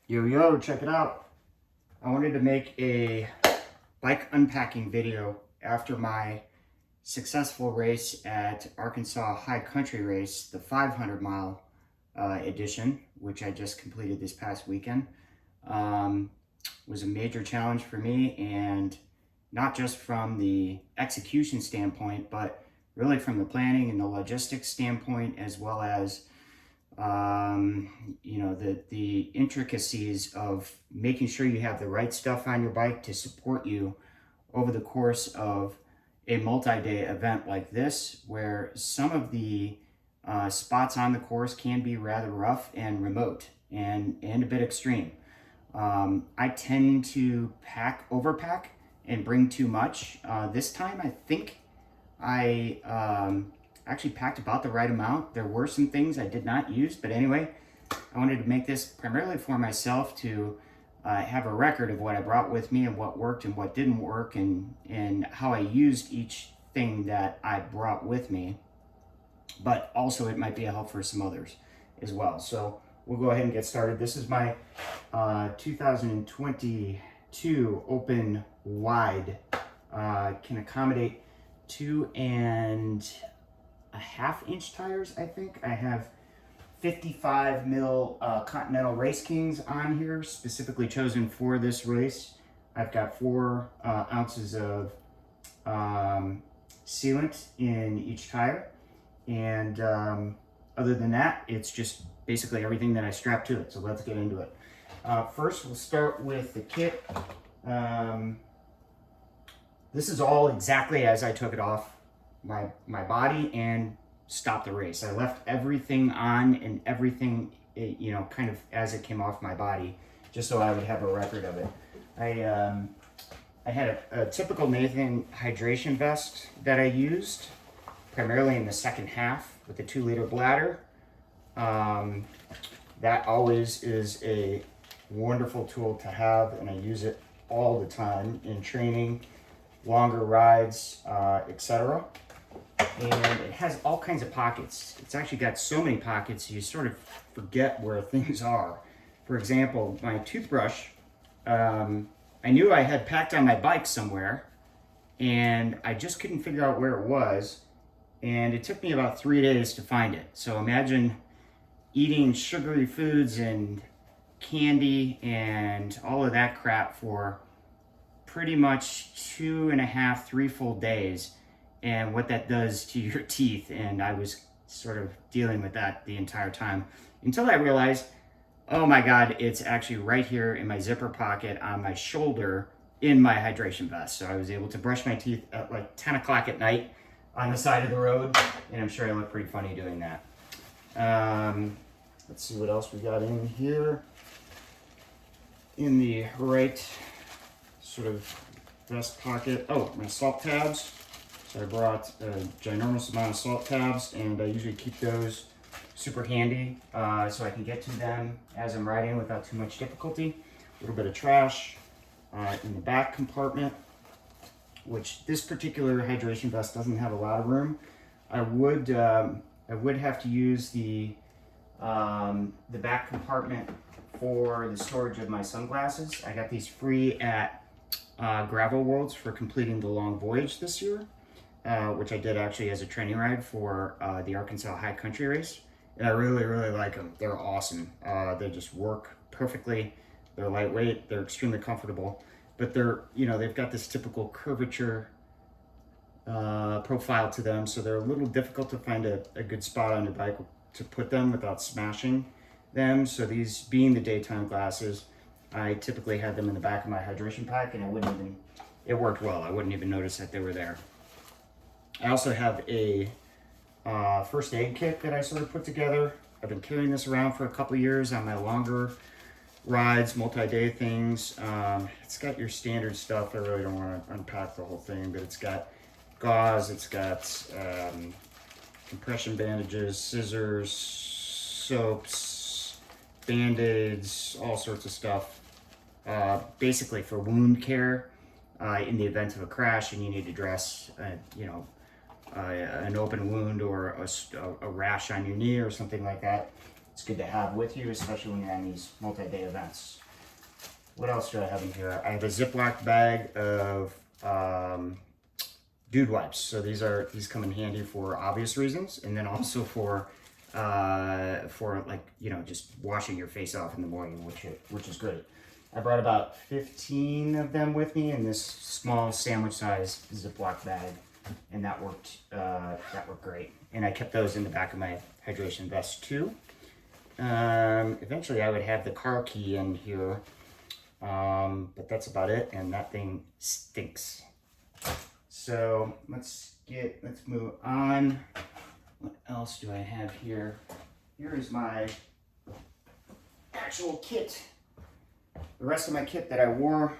Yo, check it out. I wanted to make a bike unpacking video after my successful race at Arkansas High Country Race, the 500 mile edition, which I just completed this past weekend. Was a major challenge for me, and not just from the execution standpoint, but really from the planning and the logistics standpoint, as well as the intricacies of making sure you have the right stuff on your bike to support you over the course of a multi-day event like this, where some of the spots on the course can be rather rough and remote and a bit extreme. I tend to overpack and bring too much. This time I think I actually packed about the right amount. There were some things I did not use, but anyway, I wanted to make this primarily for myself to have a record of what I brought with me and what worked and what didn't work, and how I used each thing that I brought with me. But also it might be a help for some others as well. So we'll go ahead and get started. This is my 2022 open wide. Can accommodate 2.5-inch tires, I think. I have 55 mil Continental Race Kings on here, specifically chosen for this race. I've got 4 ounces of sealant in each tire, and other than that, it's just basically everything that I strapped to it. So let's get into it. First, we'll start with the kit. This is all exactly as I took it off my body and stopped the race. I left everything on and everything, kind of as it came off my body, just so I would have a record of it. I had a typical Nathan hydration vest that I used primarily in the second half with the 2-liter bladder. That always is a wonderful tool to have, and I use it all the time in training, longer rides, etc. And it has all kinds of pockets. It's actually got so many pockets you sort of forget where things are. For example, my toothbrush, I knew I had packed on my bike somewhere, and I just couldn't figure out where it was, and it took me about 3 days to find it. So imagine eating sugary foods and candy and all of that crap for pretty much 2.5, 3 full days, and what that does to your teeth. And I was sort of dealing with that the entire time until I realized, oh my God, it's actually right here in my zipper pocket on my shoulder in my hydration vest. So I was able to brush my teeth at like 10 o'clock at night on the side of the road, and I'm sure I look pretty funny doing that. Let's see what else we got in here. In the right sort of vest pocket, my salt tabs. So I brought a ginormous amount of salt tabs, and I usually keep those super handy so I can get to them as I'm riding without too much difficulty. A little bit of trash in the back compartment, which this particular hydration vest doesn't have a lot of room. I would have to use the back compartment for the storage of my sunglasses. I got these free at Gravel Worlds for completing the long voyage this year, which I did actually as a training ride for the Arkansas High Country Race. And I really, really like them. They're awesome. They just work perfectly. They're lightweight. They're extremely comfortable. But they've got this typical curvature profile to them, so they're a little difficult to find a good spot on your bike to put them without smashing them. So these being the daytime glasses, I typically had them in the back of my hydration pack, and it worked well. I wouldn't even notice that they were there. I also have a first aid kit that I sort of put together. I've been carrying this around for a couple years on my longer rides, multi-day things. It's got your standard stuff. I really don't want to unpack the whole thing, but it's got gauze, it's got compression bandages, scissors, soaps, Band-Aids, all sorts of stuff. Basically for wound care in the event of a crash and you need to dress, an open wound or a rash on your knee or something like that. it's good to have with you, especially when you're on these multi-day events. What else do I have in here? I have a Ziploc bag of dude wipes. So these come in handy for obvious reasons, and then also for like, you know, just washing your face off in the morning, which is great. I brought about 15 of them with me in this small sandwich-sized Ziploc bag, and that worked great. And I kept those in the back of my hydration vest too. Eventually I would have the car key in here, but that's about it, and that thing stinks. So let's move on. What else do I have here? Here is my actual kit. The rest of my kit that I wore.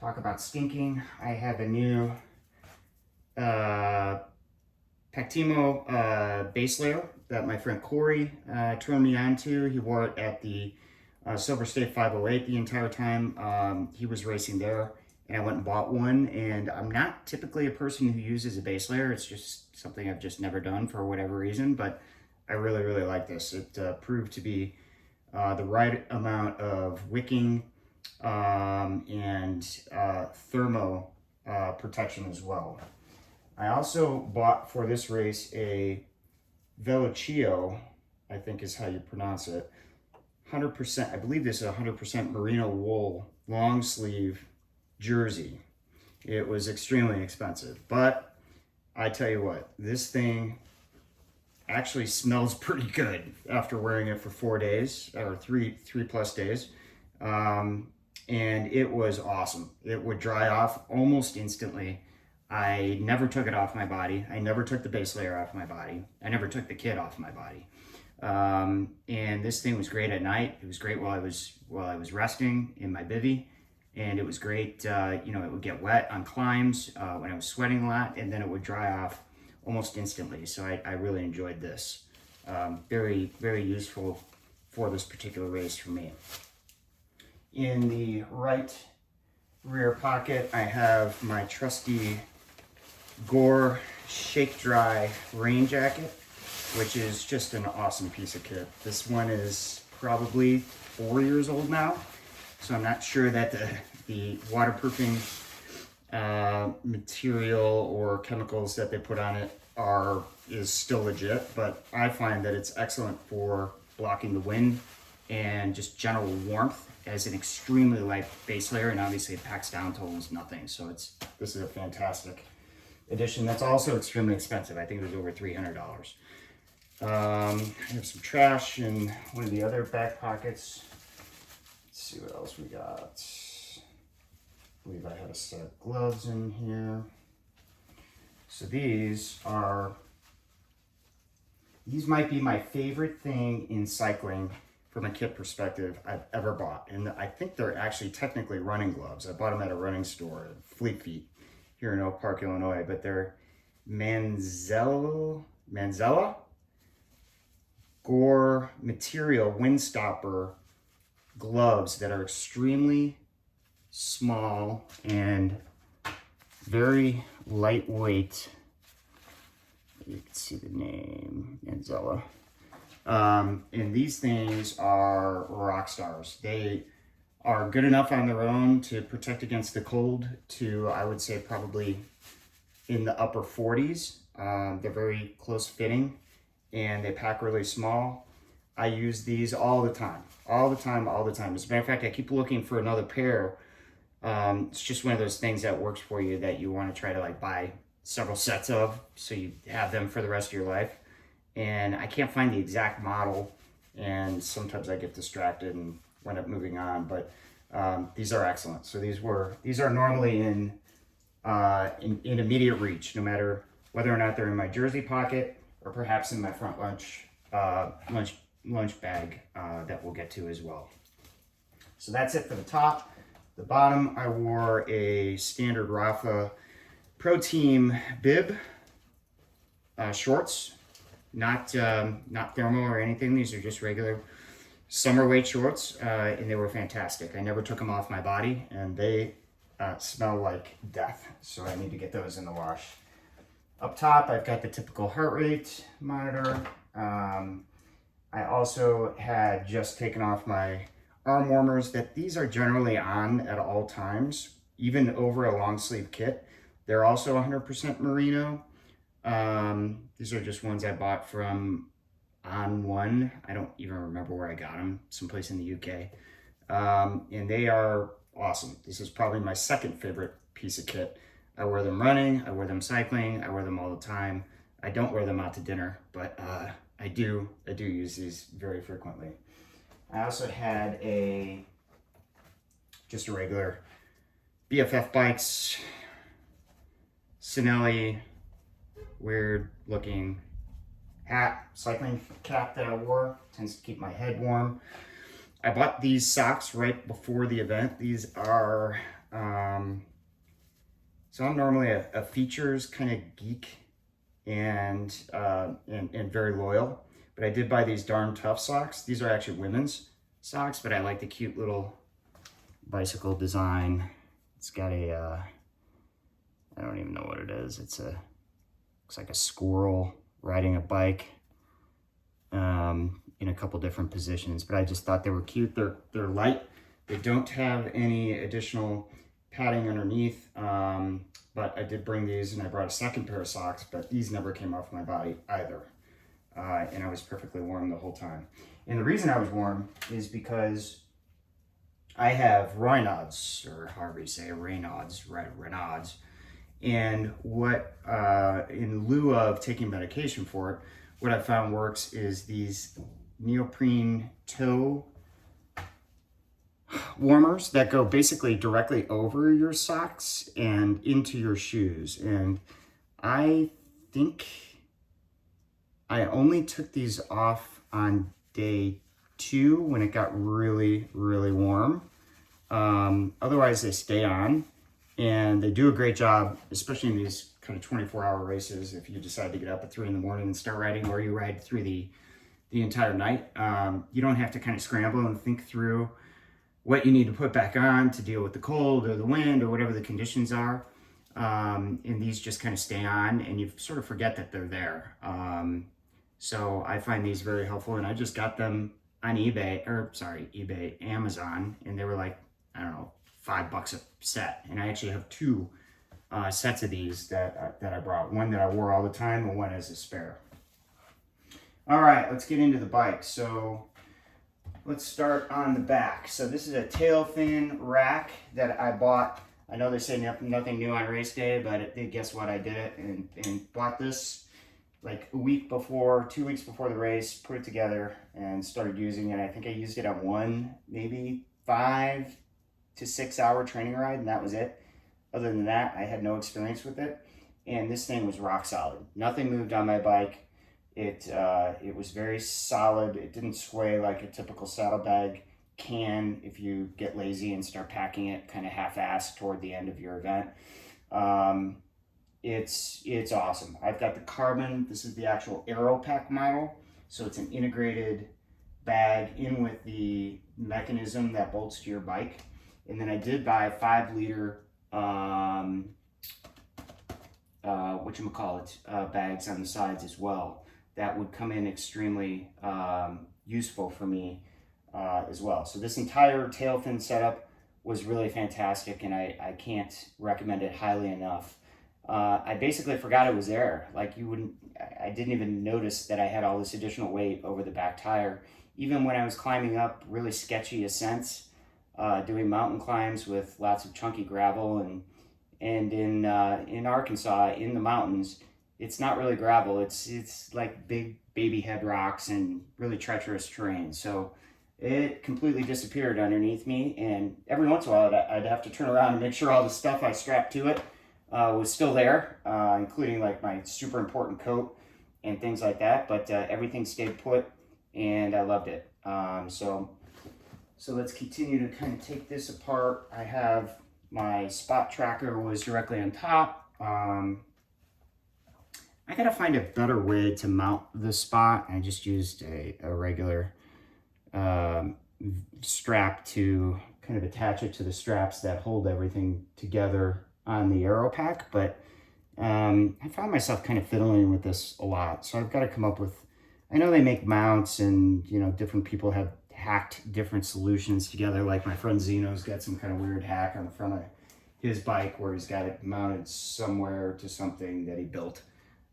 Talk about stinking. I have a new Pactimo base layer that my friend Corey turned me on to. He wore it at the Silver State 508 the entire time he was racing there. And I went and bought one, and I'm not typically a person who uses a base layer. It's just something I've just never done for whatever reason, but I really, really like this. It proved to be the right amount of wicking and thermo protection as well. I also bought for this race a Veloccio, I think is how you pronounce it, 100%, I believe this is 100% merino wool long sleeve jersey. It was extremely expensive, but I tell you what, this thing actually smells pretty good after wearing it for 4 days or three plus days. And it was awesome. It would dry off almost instantly. I never took it off my body. I never took the base layer off my body. I never took the kit off my body. And this thing was great at night. It was great while I was resting in my bivvy. And it was great, you know, it would get wet on climbs when I was sweating a lot, and then it would dry off almost instantly. So I really enjoyed this. Very, very useful for this particular race for me. In the right rear pocket, I have my trusty Gore Shake Dry rain jacket, which is just an awesome piece of kit. This one is probably 4 years old now. So I'm not sure that the waterproofing material or chemicals that they put on it is still legit, but I find that it's excellent for blocking the wind and just general warmth as an extremely light base layer, and obviously it packs down to almost nothing. So this is a fantastic addition. That's also extremely expensive. I think it was over $300. I have some trash in one of the other back pockets. Let's see what else we got. I believe I had a set of gloves in here. So these might be my favorite thing in cycling from a kit perspective I've ever bought. And I think they're actually technically running gloves. I bought them at a running store, Fleet Feet, here in Oak Park, Illinois, but they're Manzella Gore material windstopper gloves that are extremely small and very lightweight. You can see the name, Manzella. And these things are rock stars. They are good enough on their own to protect against the cold to, I would say, probably in the upper 40s. They're very close fitting and they pack really small. I use these all the time. As a matter of fact, I keep looking for another pair. It's just one of those things that works for you that you want to try to like buy several sets of so you have them for the rest of your life. And I can't find the exact model, and sometimes I get distracted and end up moving on, but these are excellent. So these are normally in immediate reach, no matter whether or not they're in my jersey pocket or perhaps in my front lunch bag that we'll get to as well. So that's it for the top. The bottom, I wore a standard Rafa Pro Team bib, shorts, not thermal or anything. These are just regular summer weight shorts, and they were fantastic. I never took them off my body, and they smell like death. So I need to get those in the wash. Up top, I've got the typical heart rate monitor. I also had just taken off my arm warmers. That these are generally on at all times, even over a long sleeve kit. They're also 100% merino. These are just ones I bought from On One. I don't even remember where I got them, someplace in the UK. And they are awesome. This is probably my second favorite piece of kit. I wear them running, I wear them cycling, I wear them all the time. I don't wear them out to dinner, but I do use these very frequently. I also had just a regular BFF Bikes, Sinelli, weird looking hat, cycling cap that I wore. Tends to keep my head warm. I bought these socks right before the event. These are, so I'm normally a features kind of geek and very loyal, but I did buy these Darn Tough socks. These are actually women's socks, but I like the cute little bicycle design. It's got a, I don't even know what it is. Looks like a squirrel riding a bike in a couple different positions, but I just thought they were cute. They're light. They don't have any additional padding underneath, but I did bring these, and I brought a second pair of socks, but these never came off my body either. And I was perfectly warm the whole time. And the reason I was warm is because I have Raynaud's, or however you say it, Raynaud's. And what, in lieu of taking medication for it, what I found works is these neoprene toe warmers that go basically directly over your socks and into your shoes. And I think I only took these off on day 2 when it got really, really warm. Otherwise, they stay on, and they do a great job, especially in these kind of 24-hour races. If you decide to get up at 3 in the morning and start riding, or you ride through the entire night, you don't have to kind of scramble and think through what you need to put back on to deal with the cold or the wind or whatever the conditions are. And these just kind of stay on, and you sort of forget that they're there. So I find these very helpful, and I just got them on Amazon, and they were like, I don't know, $5 a set. And I actually have 2 sets of these that I brought. One that I wore all the time, and one as a spare. All right, let's get into the bike. So let's start on the back. So this is a tail fin rack that I bought. I know they say nothing new on race day, but guess what? I did it and bought this like a week before, 2 weeks before the race, put it together and started using it. I think I used it on one, maybe 5 to 6 hour training ride, and that was it. Other than that, I had no experience with it. And this thing was rock solid. Nothing moved on my bike. It was very solid. It didn't sway like a typical saddlebag can if you get lazy and start packing it kind of half-assed toward the end of your event. It's awesome. I've got the carbon. This is the actual Aero Pack model. So it's an integrated bag in with the mechanism that bolts to your bike. And then I did buy 5-liter bags on the sides as well. That would come in extremely useful for me as well. So this entire tail fin setup was really fantastic, and I can't recommend it highly enough. I basically forgot it was there. Like I didn't even notice that I had all this additional weight over the back tire. Even when I was climbing up really sketchy ascents, doing mountain climbs with lots of chunky gravel, and in Arkansas, in the mountains, it's not really gravel. It's like big baby head rocks and really treacherous terrain. So it completely disappeared underneath me, and every once in a while I'd have to turn around and make sure all the stuff I strapped to it was still there, including like my super important coat and things like that. But everything stayed put, and I loved it. So let's continue to kind of take this apart. I have my spot tracker was directly on top. I gotta find a better way to mount the spot. I just used a regular strap to kind of attach it to the straps that hold everything together on the Aero Pack, but I found myself kind of fiddling with this a lot. So I've got to come up with I know they make mounts, and you know, different people have hacked different solutions together. Like my friend Zeno's got some kind of weird hack on the front of his bike where he's got it mounted somewhere to something that he built.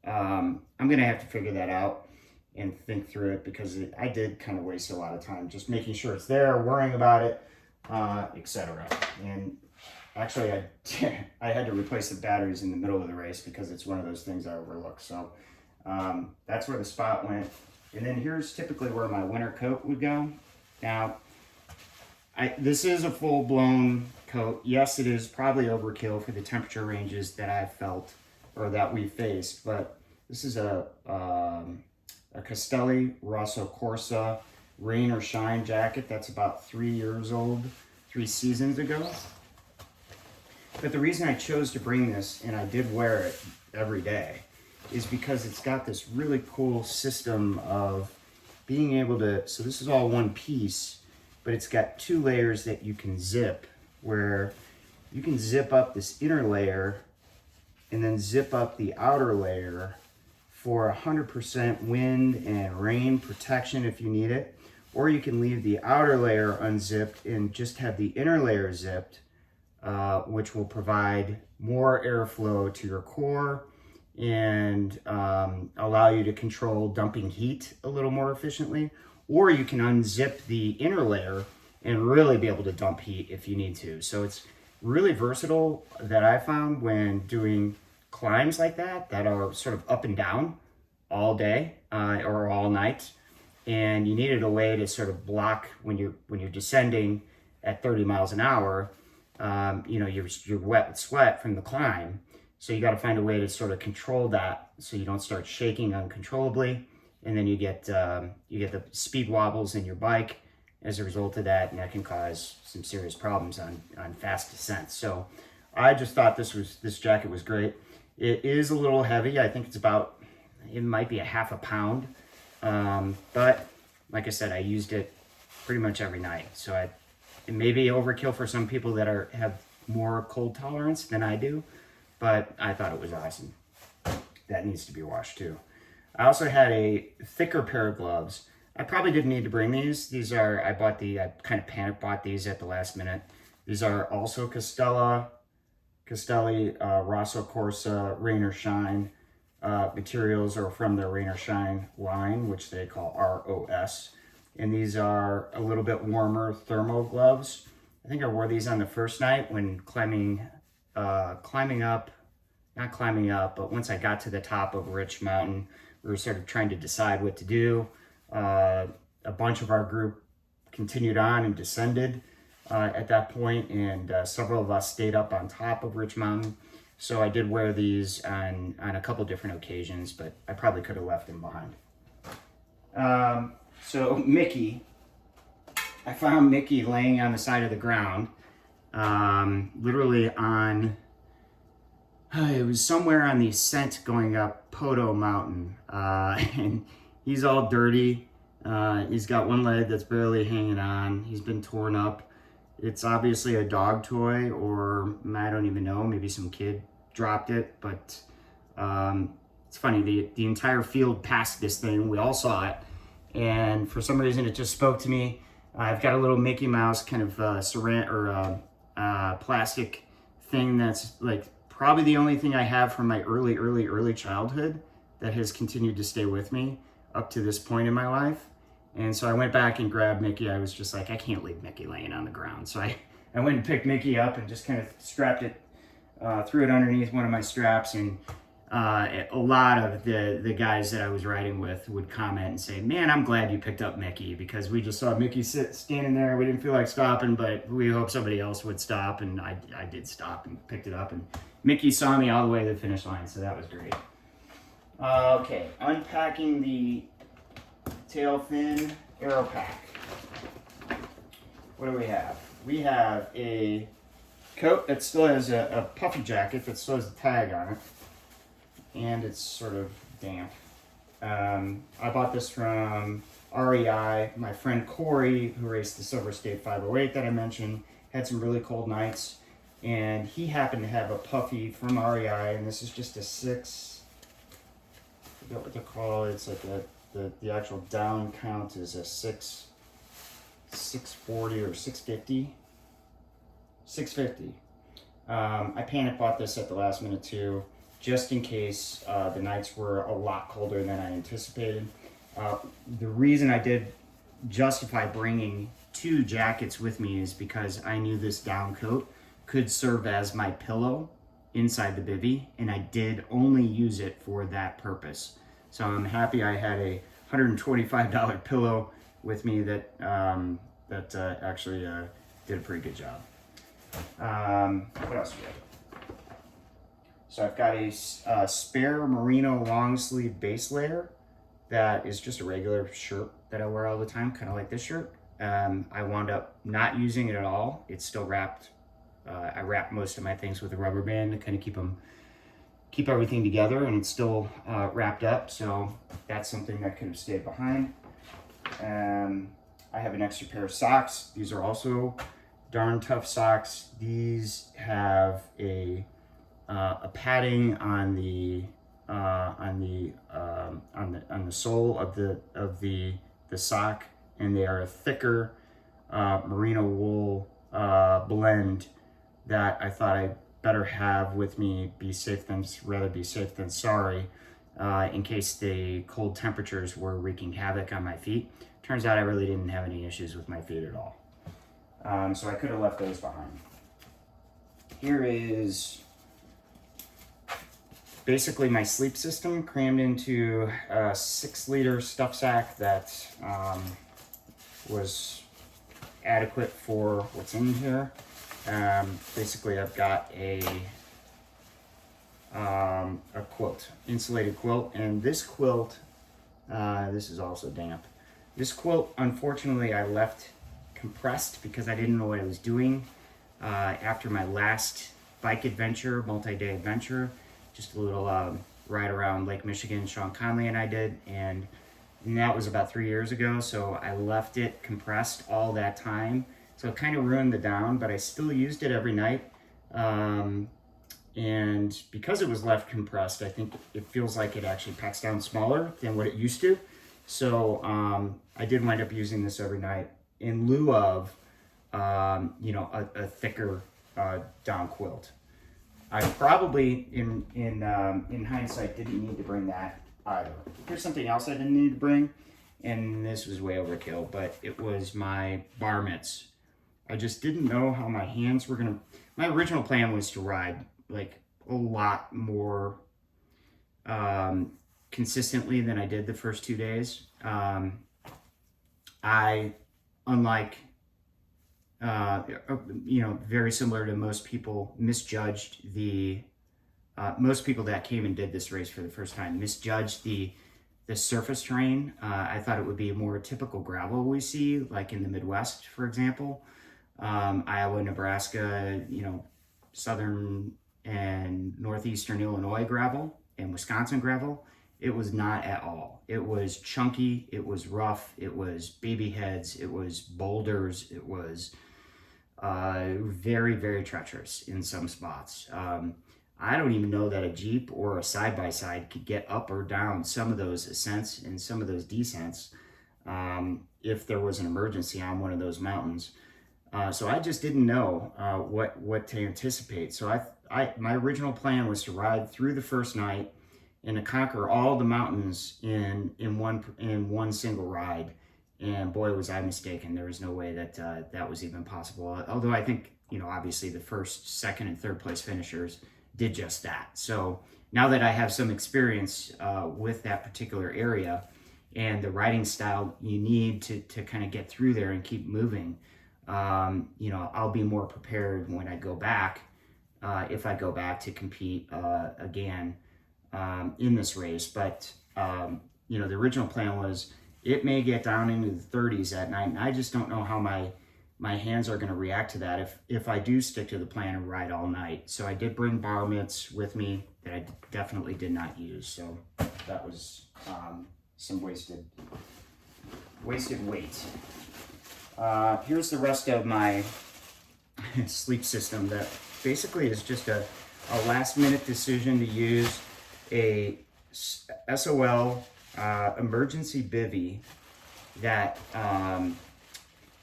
I'm gonna have to figure that out and think through it, because I did kind of waste a lot of time just making sure it's there, worrying about it, etc. And actually, I had to replace the batteries in the middle of the race because it's one of those things I overlook. So that's where the spot went. And then here's typically where my winter coat would go. Now, this is a full-blown coat. Yes, it is probably overkill for the temperature ranges that I've felt or that we faced, but this is a Castelli Rosso Corsa rain or shine jacket that's about 3 years old, 3 seasons ago. But the reason I chose to bring this, and I did wear it every day, is because it's got this really cool system of being able to, so this is all one piece, but it's got 2 layers that you can zip, where you can zip up this inner layer and then zip up the outer layer for 100% wind and rain protection if you need it. Or you can leave the outer layer unzipped and just have the inner layer zipped, which will provide more airflow to your core and allow you to control dumping heat a little more efficiently. Or you can unzip the inner layer and really be able to dump heat if you need to. So it's really versatile, that I found, when doing climbs like that are sort of up and down all day or all night, and you needed a way to sort of block when you're descending at 30 miles an hour. You know, you're wet with sweat from the climb, so you got to find a way to sort of control that so you don't start shaking uncontrollably, and then you get the speed wobbles in your bike as a result of that, and that can cause some serious problems on fast descents. So I just thought this jacket was great. It is a little heavy. I think it might be a half a pound, but like I said, I used it pretty much every night. So it may be overkill for some people that have more cold tolerance than I do, but I thought it was awesome. That needs to be washed too. I also had a thicker pair of gloves. I probably didn't need to bring these. I kind of panic bought these at the last minute. These are also Castelli Rosso Corsa Rain or Shine materials, are from their Rain or Shine line, which they call ROS. And these are a little bit warmer thermal gloves. I think I wore these on the first night when not climbing up, but once I got to the top of Rich Mountain, we were sort of trying to decide what to do. A bunch of our group continued on and descended at that point, and several of us stayed up on top of Rich Mountain. So I did wear these on a couple different occasions, but I probably could have left them behind. So Mickey, I found Mickey laying on the side of the ground, literally on, it was somewhere on the ascent going up Poto Mountain, and he's all dirty. He's got one leg that's barely hanging on. He's been torn up. It's obviously a dog toy, or I don't even know, maybe some kid dropped it, but it's funny, the entire field passed this thing. We all saw it, and for some reason it just spoke to me. I've got a little Mickey Mouse kind of plastic thing that's like probably the only thing I have from my early childhood that has continued to stay with me up to this point in my life. And so I went back and grabbed Mickey. I was just like, I can't leave Mickey laying on the ground. So I went and picked Mickey up and just kind of strapped it, threw it underneath one of my straps. And a lot of the guys that I was riding with would comment and say, man, I'm glad you picked up Mickey, because we just saw Mickey standing there. We didn't feel like stopping, but we hoped somebody else would stop. And I did stop and picked it up. And Mickey saw me all the way to the finish line, so that was great. Okay, unpacking the tail fin aero pack. What do we have? We have a coat that still has a puffy jacket that still has a tag on it, and it's sort of damp. I bought this from REI. My friend Corey, who raced the Silver State 508 that I mentioned, had some really cold nights, and he happened to have a puffy from REI, and this is just a 6, I forget what they call it. It's like the actual down count is a 640 or 650. 650. I panic bought this at the last minute too, just in case the nights were a lot colder than I anticipated. The reason I did justify bringing 2 jackets with me is because I knew this down coat could serve as my pillow inside the bivvy, and I did only use it for that purpose. So I'm happy I had a $125 pillow with me that actually did a pretty good job. What else do we have? So I've got a spare merino long sleeve base layer that is just a regular shirt that I wear all the time, kind of like this shirt. I wound up not using it at all. It's still wrapped. I wrap most of my things with a rubber band to kind of keep everything together, and it's still wrapped up. So that's something that could have stayed behind. I have an extra pair of socks. These are also darn tough socks. These have a padding on the sole of the sock, and they are a thicker merino wool blend that I thought I'd better have with me. Rather be safe than sorry, in case the cold temperatures were wreaking havoc on my feet. Turns out I really didn't have any issues with my feet at all. So I could have left those behind. Here is basically my sleep system crammed into a 6-liter stuff sack that was adequate for what's in here. Basically, I've got a quilt, insulated quilt, and this quilt, this is also damp. This quilt, unfortunately, I left compressed because I didn't know what I was doing after my last bike adventure, multi-day adventure. Just a little ride around Lake Michigan, Sean Conley and I did, and that was about 3 years ago, so I left it compressed all that time. So it kind of ruined the down, but I still used it every night. And because it was left compressed, I think it feels like it actually packs down smaller than what it used to. So I did wind up using this every night in lieu of, a thicker down quilt. I probably, in hindsight, didn't need to bring that either. Here's something else I didn't need to bring, and this was way overkill, but it was my bar mitts. I just didn't know how my hands were gonna. My original plan was to ride like a lot more consistently than I did the first 2 days. I, unlike very similar to most people, misjudged the most people that came and did this race for the first time misjudged the surface terrain. I thought it would be a more typical gravel we see, like in the Midwest, for example. Iowa, Nebraska, southern and northeastern Illinois gravel, and Wisconsin gravel. It was not at all. It was chunky, it was rough, it was baby heads, it was boulders, it was very, very treacherous in some spots. I don't even know that a Jeep or a side-by-side could get up or down some of those ascents and some of those descents if there was an emergency on one of those mountains. So I just didn't know what to anticipate. So my original plan was to ride through the first night and to conquer all the mountains in one single ride. And boy, was I mistaken. There was no way that that was even possible. Although I think, obviously the first, second, and third place finishers did just that. So now that I have some experience with that particular area and the riding style you need to kind of get through there and keep moving, I'll be more prepared when I go back, if I go back to compete again in this race. But, the original plan was it may get down into the 30s at night, and I just don't know how my hands are going to react to that if I do stick to the plan and ride all night. So I did bring bar mitts with me that I definitely did not use. So that was some wasted weight. Here's the rest of my sleep system that basically is just a last minute decision to use a SOL emergency bivvy that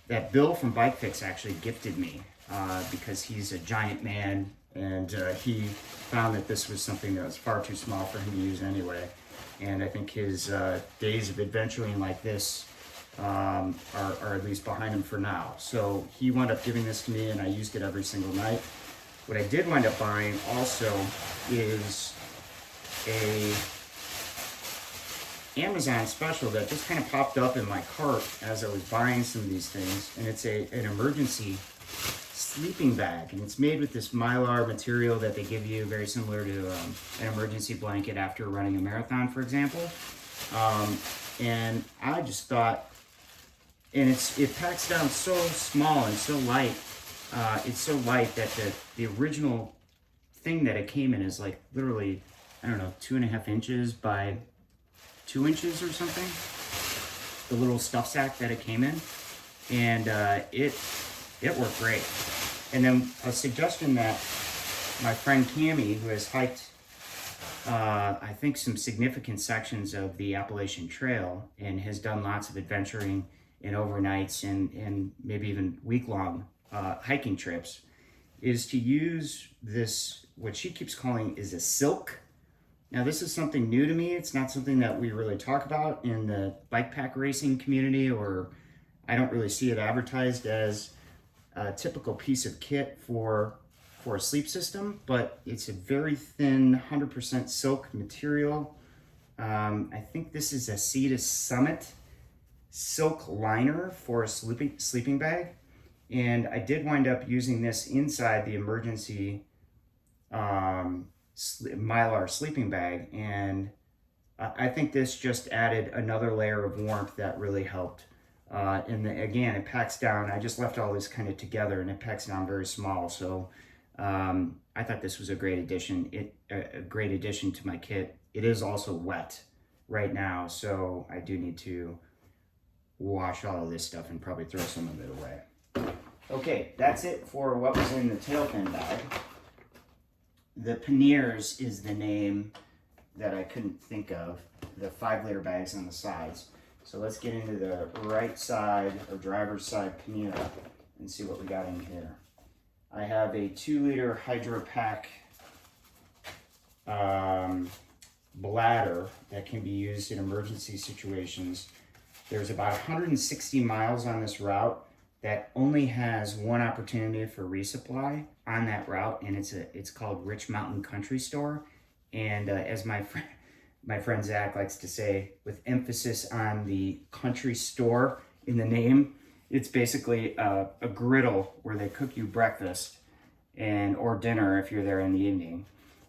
that Bill from Bike Fix actually gifted me because he's a giant man, and he found that this was something that was far too small for him to use anyway. And I think his days of adventuring like this are at least behind him for now. So he wound up giving this to me, and I used it every single night. What I did wind up buying also is a Amazon special that just kind of popped up in my cart as I was buying some of these things, and it's an emergency sleeping bag, and it's made with this mylar material that they give you, very similar to an emergency blanket after running a marathon, for example. And I just thought, and it packs down so small and so light. It's so light that the original thing that it came in is like literally, I don't know, 2.5 inches by 2 inches or something. The little stuff sack that it came in, and it worked great. And then a suggestion that my friend Cammie, who has hiked I think some significant sections of the Appalachian Trail and has done lots of adventuring and overnights and maybe even week-long hiking trips, is to use this, what she keeps calling is a silk. Now, this is something new to me. It's not something that we really talk about in the bike pack racing community, or I don't really see it advertised as a typical piece of kit for a sleep system, but it's a very thin 100% silk material. I think this is a Cetus Summit silk liner for a sleeping bag. And I did wind up using this inside the emergency Mylar sleeping bag, and I think this just added another layer of warmth that really helped. Again, it packs down. I just left all this kind of together, and it packs down very small. So I thought this was a great addition. A great addition to my kit. It is also wet right now, so I do need to wash all of this stuff and probably throw some of it away. Okay, that's it for what was in the tailpin bag. The panniers is the name that I couldn't think of, the 5-liter bags on the sides. So let's get into the right side, or driver's side pannier, and see what we got in here. I have a 2-liter Hydro Pack bladder that can be used in emergency situations. There's about 160 miles on this route that only has one opportunity for resupply on that route, and it's called Rich Mountain Country Store. And as my friend Zach likes to say, with emphasis on the country store in the name, it's basically a griddle where they cook you breakfast or dinner if you're there in the evening,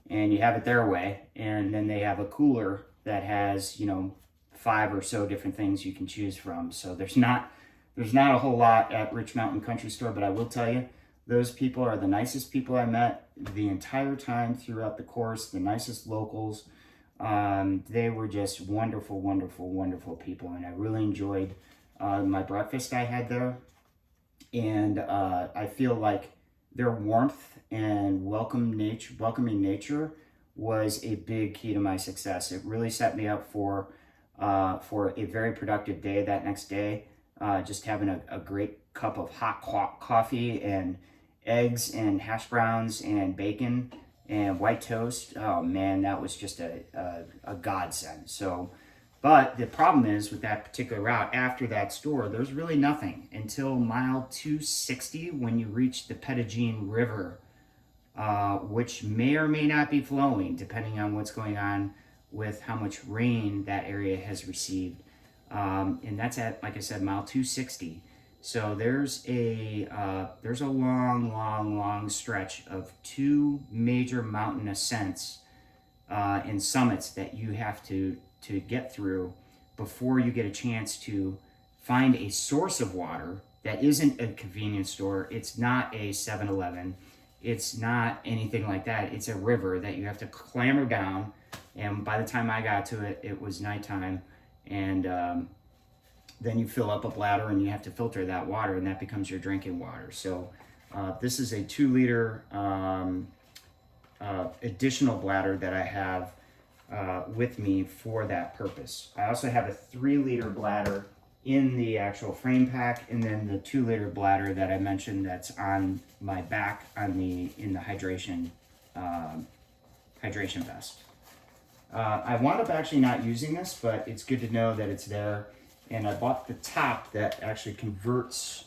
and you have it their way. And then they have a cooler that has 5 or so different things you can choose from. So there's not a whole lot at Rich Mountain Country Store, but I will tell you, those people are the nicest people I met the entire time throughout the course, the nicest locals. They were just wonderful, wonderful, wonderful people, and I really enjoyed my breakfast I had there. And I feel like their warmth and welcoming nature was a big key to my success. It really set me up for a very productive day that next day. Just having a great cup of hot coffee and eggs and hash browns and bacon and white toast. Oh man, that was just a godsend. So, but the problem is with that particular route, after that store, there's really nothing until mile 260 when you reach the Pedagine River, which may or may not be flowing depending on what's going on with how much rain that area has received. And that's at, like I said, mile 260. So there's a long stretch of 2 major mountain ascents and summits that you have to get through before you get a chance to find a source of water that isn't a convenience store. It's not a 7-Eleven. It's not anything like that. It's a river that you have to clamber down. And by the time I got to it, it was nighttime. And then you fill up a bladder and you have to filter that water, and that becomes your drinking water. So this is a 2-liter additional bladder that I have with me for that purpose. I also have a 3-liter bladder in the actual frame pack, and then the 2-liter bladder that I mentioned that's on my back in the hydration vest. I wound up actually not using this, but it's good to know that it's there. And I bought the top that actually converts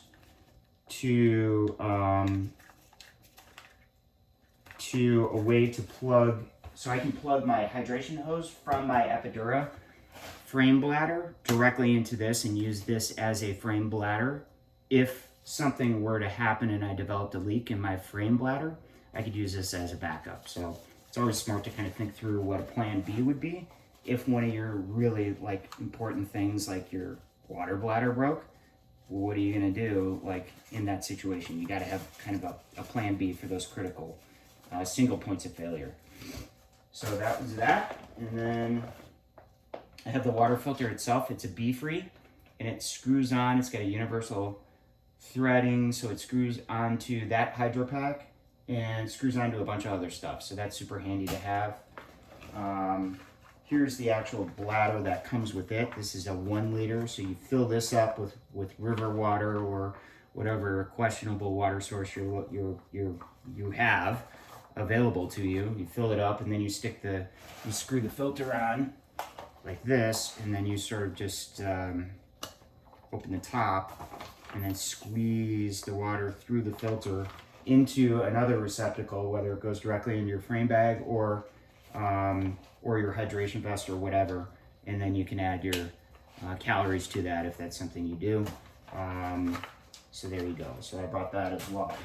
to a way to plug, so I can plug my hydration hose from my Epidura frame bladder directly into this and use this as a frame bladder. If something were to happen and I developed a leak in my frame bladder, I could use this as a backup. So it's always smart to kind of think through what a plan B would be if one of your really like important things like your water bladder broke. What are you going to do like in that situation? You got to have kind of a plan B for those critical single points of failure. So that was that. And then I have the water filter itself. It's a bee-free, and it screws on. It's got a universal threading, so it screws onto that hydro pack and screws onto a bunch of other stuff. So that's super handy to have. Here's the actual bladder that comes with it. This is a 1 liter, so you fill this up with river water or whatever questionable water source you have available to you. You fill it up, and then you screw the filter on like this, and then you sort of just open the top and then squeeze the water through the filter into another receptacle, whether it goes directly into your frame bag or your hydration vest or whatever, and then you can add your calories to that if that's something you do. So there you go. So I brought that as well.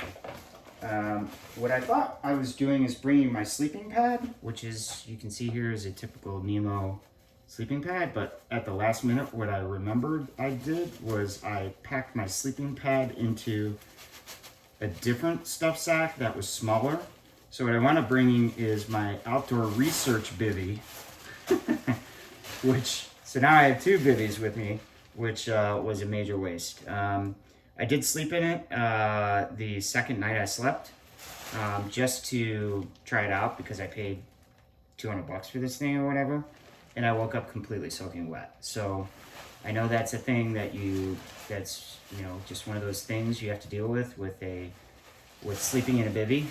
What I thought I was doing is bringing my sleeping pad, which is, you can see here, is a typical Nemo sleeping pad, but at the last minute what I remembered I did was I packed my sleeping pad into a different stuff sack that was smaller. So what I want to bring is my outdoor research bivy, so now I have 2 bivvies with me, which was a major waste. I did sleep in it the second night I slept, just to try it out because I paid $200 for this thing or whatever, and I woke up completely soaking wet. So I know that's a thing that's just one of those things you have to deal with sleeping in a bivvy,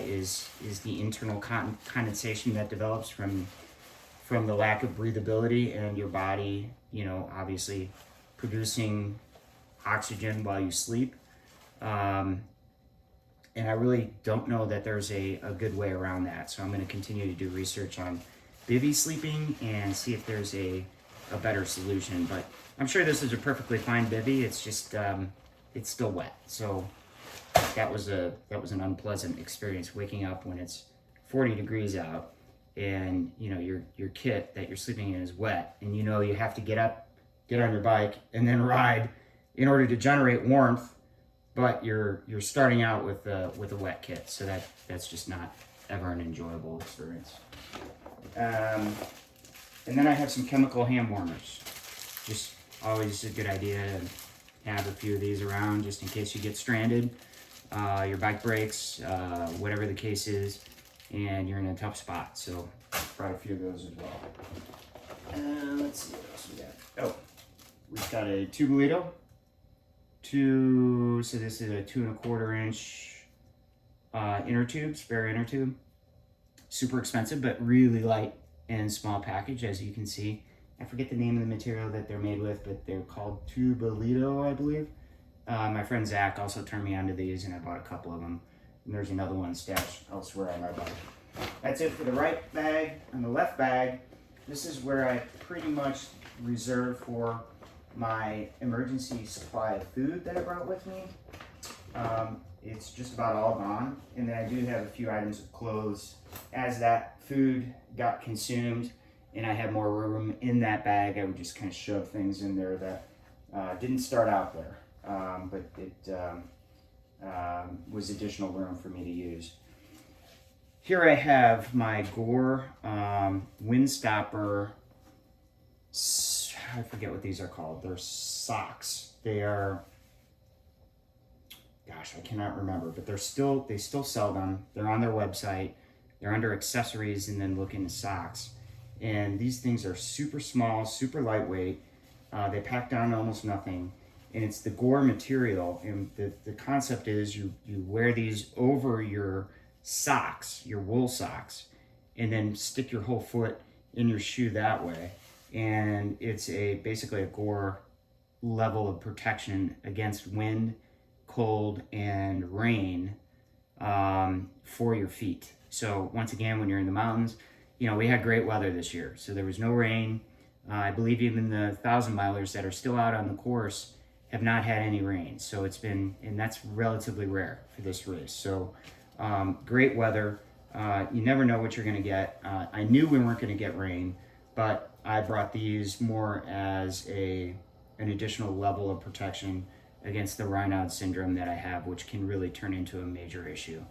is the internal condensation that develops from the lack of breathability and your body, obviously producing oxygen while you sleep. And I really don't know that there's a good way around that. So I'm going to continue to do research on bivvy sleeping and see if there's a better solution. But I'm sure this is a perfectly fine bivvy. It's just, it's still wet. So that was an unpleasant experience, waking up when it's 40 degrees out and your kit that you're sleeping in is wet, and you have to get up, get on your bike, and then ride in order to generate warmth, but you're starting out with a wet kit, so that's just not ever an enjoyable experience. And then I have some chemical hand warmers. Just always a good idea to have a few of these around just in case you get stranded, your bike breaks, whatever the case is, and you're in a tough spot. So brought a few of those as well. Let's see what else we got. Oh, we've got a Tubulito. So this is a 2¼ inch inner tube, spare inner tube. Super expensive, but really light and small package, as you can see. I forget the name of the material that they're made with, but they're called Tubulito, I believe. My friend Zach also turned me onto these, and I bought a couple of them. And there's another one stashed elsewhere on my bike. That's it for the right bag. On the left bag, this is where I pretty much reserve for my emergency supply of food that I brought with me. It's just about all gone. And then I do have a few items of clothes. As that food got consumed and I had more room in that bag, I would just kind of shove things in there that didn't start out there. But it was additional room for me to use. Here I have my Gore Windstopper, I forget what these are called. They're socks. They are, gosh, I cannot remember, but they still sell them. They're on their website. They're under accessories and then look into socks. And these things are super small, super lightweight. They pack down almost nothing. And it's the Gore material. And the concept is you wear these over your socks, your wool socks, and then stick your whole foot in your shoe that way. And it's basically a Gore level of protection against wind, cold, and rain for your feet. So once again, when you're in the mountains, we had great weather this year. So there was no rain. I believe even the 1,000-milers that are still out on the course have not had any rain. So it's been, and that's relatively rare for this race. So great weather. You never know what you're going to get. I knew we weren't going to get rain, but I brought these more as an additional level of protection against the Raynaud syndrome that I have, which can really turn into a major issue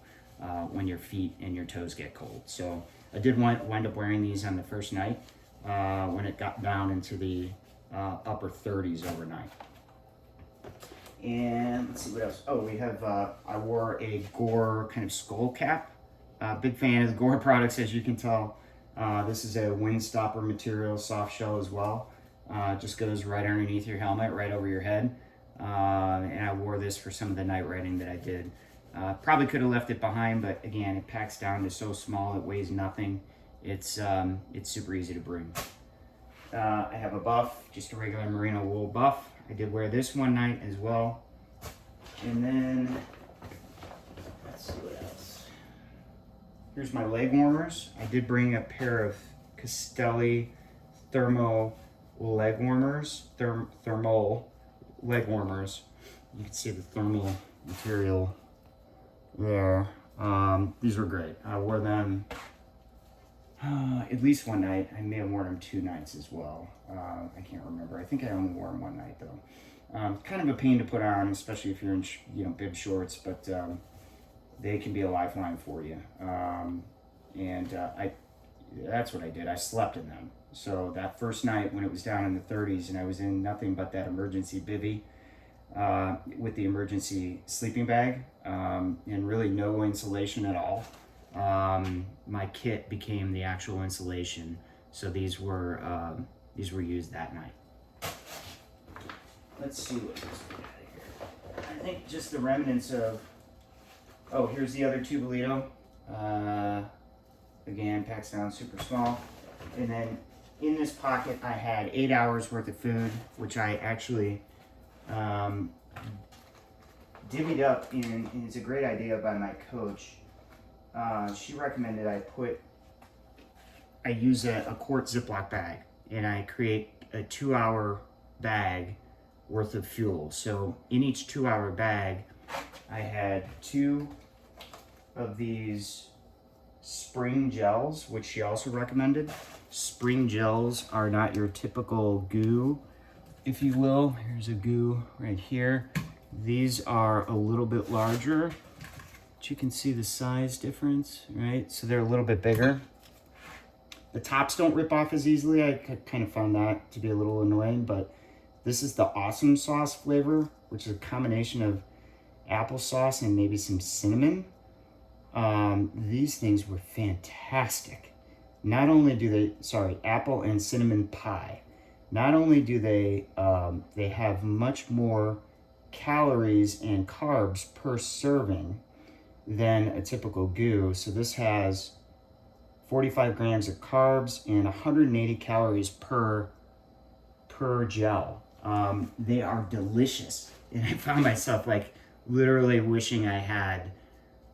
when your feet and your toes get cold. So I did wind up wearing these on the first night when it got down into the upper 30s overnight. And let's see what else. Oh, we have, I wore a Gore kind of skull cap. Big fan of the Gore products, as you can tell. This is a wind stopper material, soft shell as well. Just goes right underneath your helmet, right over your head. And I wore this for some of the night riding that I did. Probably could have left it behind, but again, it packs down to so small, it weighs nothing. It's super easy to bring. I have a buff, just a regular merino wool buff. I did wear this one night as well. And then, let's see what else. Here's my leg warmers. I did bring a pair of Castelli thermo leg warmers, thermal leg warmers. You can see the thermal material there. These were great. I wore them at least one night. I may have worn them 2 nights as well. I can't remember. I think I only wore them one night though. Kind of a pain to put on, especially if you're in bib shorts, but they can be a lifeline for you. That's what I did. I slept in them. So that first night when it was down in the 30s and I was in nothing but that emergency bivvy with the emergency sleeping bag and really no insulation at all. My kit became the actual insulation. So these were used that night. Let's see what else we got here. I think just the remnants of, here's the other Tubolito. Again, packs down super small. And then in this pocket, I had 8 hours worth of food, which I actually divvied up in, and it's a great idea by my coach. She recommended I use a quart Ziploc bag, and I create a 2-hour bag worth of fuel. So in each 2-hour bag, I had 2 of these spring gels, which she also recommended. Spring gels are not your typical goo, if you will. Here's a goo right here. These are a little bit larger, but you can see the size difference, right? So they're a little bit bigger. The tops don't rip off as easily. I kind of found that to be a little annoying, but this is the awesome sauce flavor, which is a combination of applesauce and maybe some cinnamon. These things were fantastic. Not only do they, apple and cinnamon pie. Not only do they have much more calories and carbs per serving than a typical goo. So this has 45 grams of carbs and 180 calories per gel. They are delicious. And I found myself literally wishing I had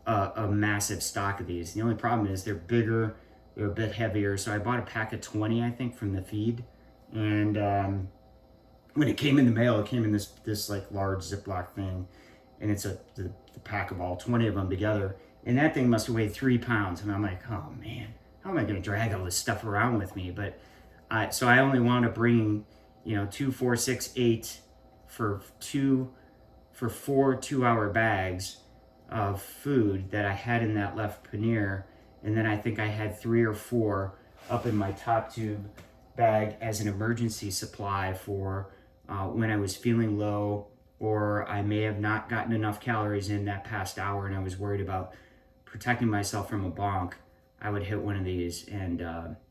a massive stock of these. The only problem is they're bigger, they're a bit heavier. So I bought a pack of 20, I think, from the feed. And when it came in the mail, it came in this large Ziploc thing. And it's the pack of all 20 of them together. And that thing must have weighed 3 pounds. And I'm like, oh man, how am I going to drag all this stuff around with me? But so I only wound up bringing, 2, 4, 6, 8 for 4 2-hour bags of food that I had in that left pannier. And then I think I had 3 or 4 up in my top tube bag as an emergency supply for when I was feeling low, or I may have not gotten enough calories in that past hour and I was worried about protecting myself from a bonk. I would hit one of these, and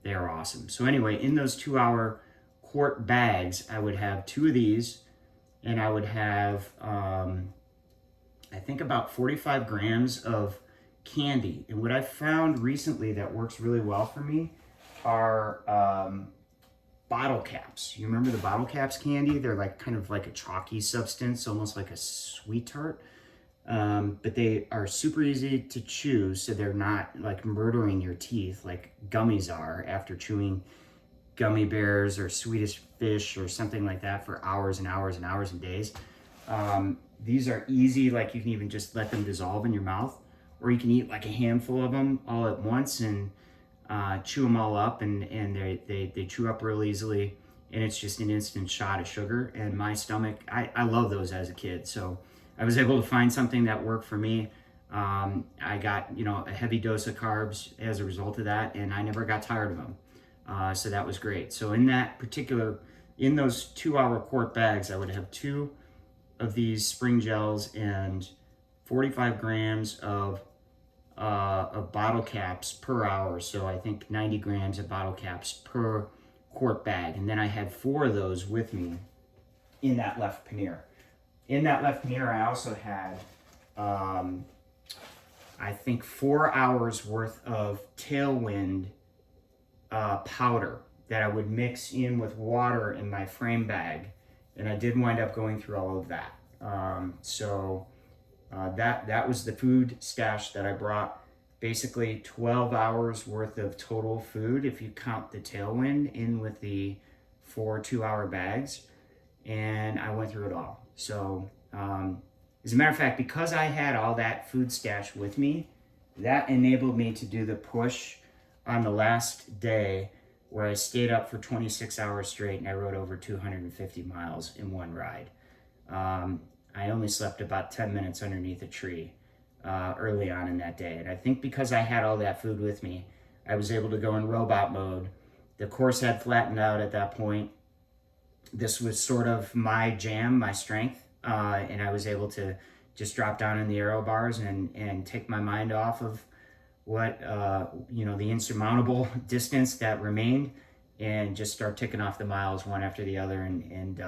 they are awesome. So anyway, in those 2-hour quart bags, I would have 2 of these, and I would have, I think about 45 grams of candy. And what I've found recently that works really well for me are bottle caps. You remember the bottle caps candy? They're like kind of like a chalky substance, almost like a sweet tart. But they are super easy to chew, so they're not like murdering your teeth like gummies are after chewing gummy bears or Swedish fish or something like that for hours and hours and hours and days. These are easy, like you can even just let them dissolve in your mouth, or you can eat like a handful of them all at once and chew them all up, and they chew up real easily, and it's just an instant shot of sugar. And my stomach, I love those as a kid, so I was able to find something that worked for me. I got, a heavy dose of carbs as a result of that, and I never got tired of them. So that was great. So in those 2-hour quart bags, I would have 2 of these spring gels and 45 grams of bottle caps per hour. So I think 90 grams of bottle caps per quart bag. And then I had 4 of those with me in that left pannier. In that left pannier, I also had, I think 4 hours worth of Tailwind powder that I would mix in with water in my frame bag. And I did wind up going through all of that. That was the food stash that I brought. Basically 12 hours worth of total food if you count the Tailwind in with the 4 2-hour bags. And I went through it all. So as a matter of fact, because I had all that food stash with me, that enabled me to do the push on the last day, where I stayed up for 26 hours straight and I rode over 250 miles in one ride. I only slept about 10 minutes underneath a tree early on in that day. And I think because I had all that food with me, I was able to go in robot mode. The course had flattened out at that point. This was sort of my jam, my strength, and I was able to just drop down in the aero bars and take my mind off of what, the insurmountable distance that remained, and just start ticking off the miles one after the other. And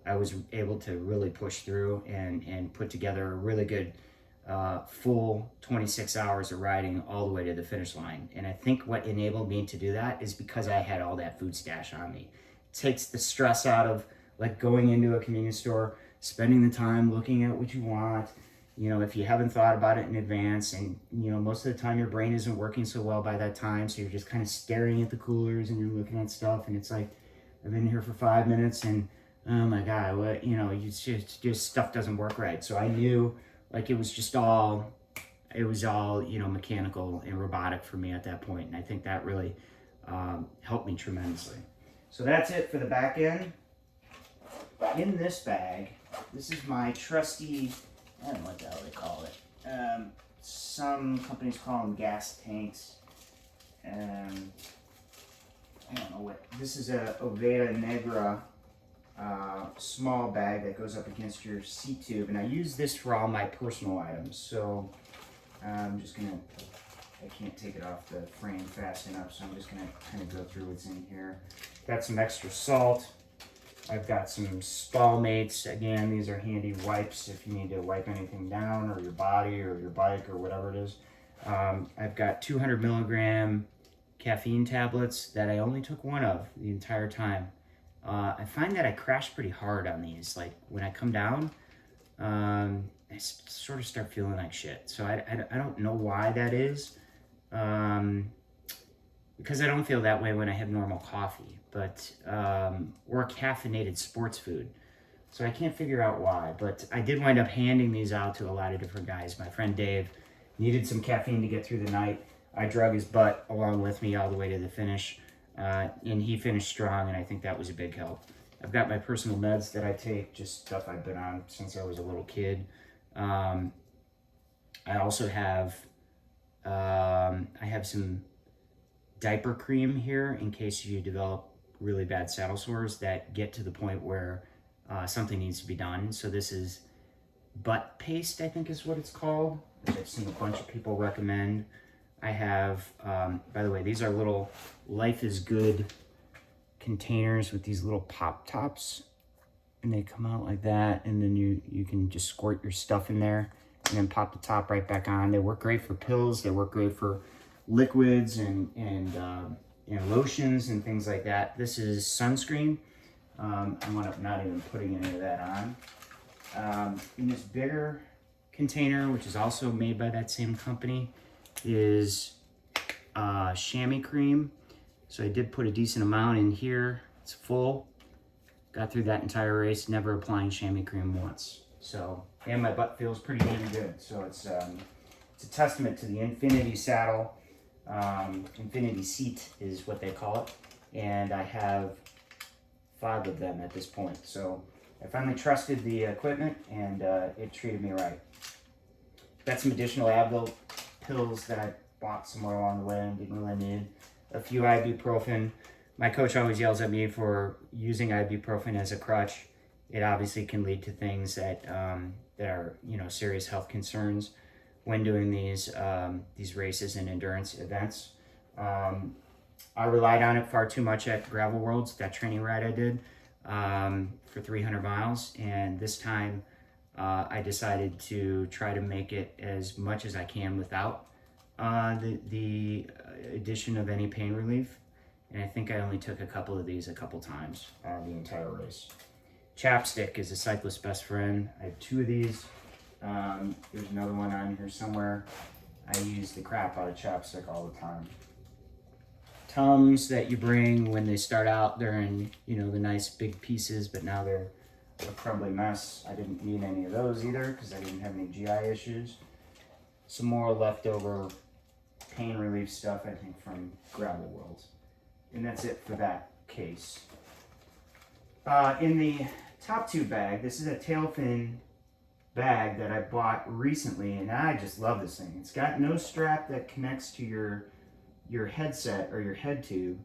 I was able to really push through and put together a really good full 26 hours of riding all the way to the finish line. And I think what enabled me to do that is because I had all that food stash on me. It takes the stress out of like going into a convenience store, spending the time looking at what you want. If you haven't thought about it in advance, and, most of the time your brain isn't working so well by that time. So you're just kind of staring at the coolers and you're looking at stuff, and it's like, I've been here for 5 minutes and, oh my God, what, just stuff doesn't work right. So I knew like it was all, mechanical and robotic for me at that point. And I think that really helped me tremendously. So that's it for the back end. In this bag, this is my trusty, I don't know what the hell they call it. Some companies call them gas tanks. I don't know what. This is a Oveda Negra small bag that goes up against your seat tube, and I use this for all my personal items. So I'm just gonna. I can't take it off the frame fast enough, so I'm just gonna kind of go through what's in here. Got some extra salt. I've got some Spalmates. Again, these are handy wipes if you need to wipe anything down, or your body, or your bike, or whatever it is. I've got 200 milligram caffeine tablets that I only took one of the entire time. I find that I crash pretty hard on these. Like when I come down, I sort of start feeling like shit. So I don't know why that is. Because I don't feel that way when I have normal coffee, but or caffeinated sports food. So I can't figure out why, but I did wind up handing these out to a lot of different guys. My friend Dave needed some caffeine to get through the night. I drug his butt along with me all the way to the finish, and he finished strong, and I think that was a big help. I've got my personal meds that I take, just stuff I've been on since I was a little kid. I also have, I have some diaper cream here in case you develop really bad saddle sores that get to the point where something needs to be done. So this is butt paste, I think is what it's called, which I've seen a bunch of people recommend. I have, by the way, these are little Life is Good containers with these little pop tops, and they come out like that, and then you can just squirt your stuff in there and then pop the top right back on. They work great for pills. They work great for liquids and lotions and things like that. This is sunscreen. I wound up not even putting any of that on. In this bigger container, which is also made by that same company, is chamois cream. So I did put a decent amount in here. It's full. Got through that entire race, never applying chamois cream once. So, and my butt feels pretty damn good. So it's a testament to the Infinity saddle. Infinity seat is what they call it. And I have 5 of them at this point. So I finally trusted the equipment, and it treated me right. Got some additional Advil pills that I bought somewhere along the way and didn't really need. A few ibuprofen. My coach always yells at me for using ibuprofen as a crutch. It obviously can lead to things that are, you know, serious health concerns when doing these races and endurance events. I relied on it far too much at Gravel Worlds, that training ride I did for 300 miles. And this time I decided to try to make it as much as I can without the addition of any pain relief. And I think I only took a couple of these a couple times the entire race. Chapstick is a cyclist's best friend. I have 2 of these. There's another one on here somewhere. I use the crap out of chapstick all the time. Tums that you bring when they start out, they're in, you know, the nice big pieces, but now they're a crumbly mess. I didn't need any of those either because I didn't have any GI issues. Some more leftover pain relief stuff, I think, from Gravel Worlds. And that's it for that case. In the top 2 bag, this is a tailfin bag that I bought recently, and I just love this thing. It's got no strap that connects to your headset or your head tube.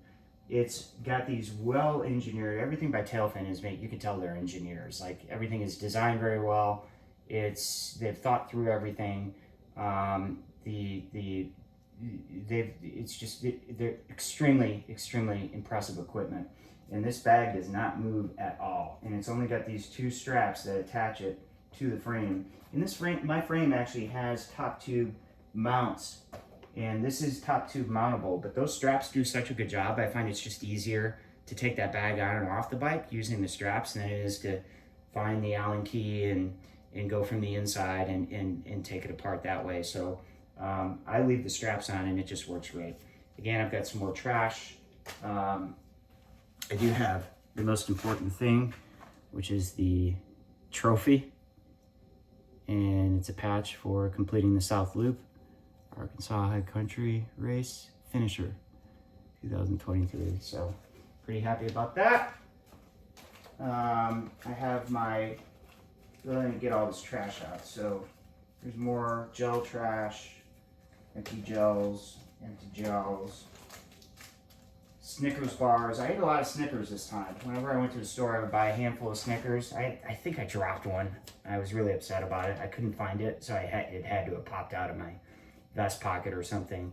It's got these well-engineered, everything by Tailfin is made, you can tell they're engineers. Like, everything is designed very well. They've thought through everything. They're extremely impressive equipment, and this bag does not move at all, and it's only got these 2 straps that attach it to the frame. And this frame, my frame actually has top tube mounts, and this is top tube mountable, but those straps do such a good job. I find it's just easier to take that bag on and off the bike using the straps than it is to find the Allen key and go from the inside and take it apart that way. So I leave the straps on and it just works great. Again, I've got some more trash. I do have the most important thing, which is the trophy. And it's a patch for completing the South Loop, Arkansas High Country Race finisher 2023. So pretty happy about that. I have my, let me get all this trash out. So there's more gel trash, empty gels, Snickers bars. I ate a lot of Snickers this time. Whenever I went to the store, I would buy a handful of Snickers. I think I dropped one. I was really upset about it. I couldn't find it, so it had to have popped out of my vest pocket or something.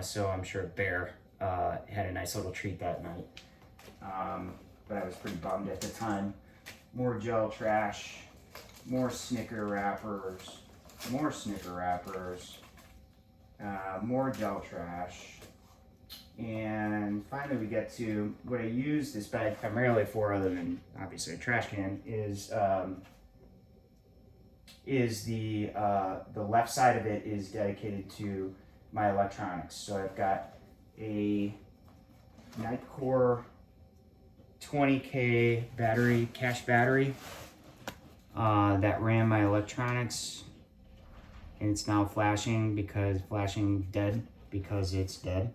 So I'm sure Bear had a nice little treat that night. But I was pretty bummed at the time. More gel trash, more Snicker wrappers, more gel trash. And finally we get to what I use this bag primarily for, other than obviously a trash can, is the left side of it is dedicated to my electronics. So I've got a Nightcore 20K battery, cache battery, that ran my electronics, and it's now flashing dead because it's dead.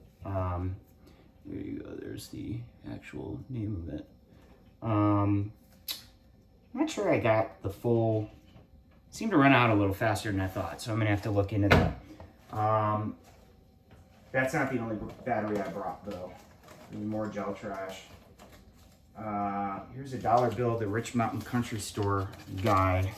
There you go, there's the actual name of it. I'm not sure I got the full, it seemed to run out a little faster than I thought, so I'm gonna have to look into that. That's not the only battery I brought though. There's more gel trash. Here's a dollar bill the Rich Mountain Country Store guy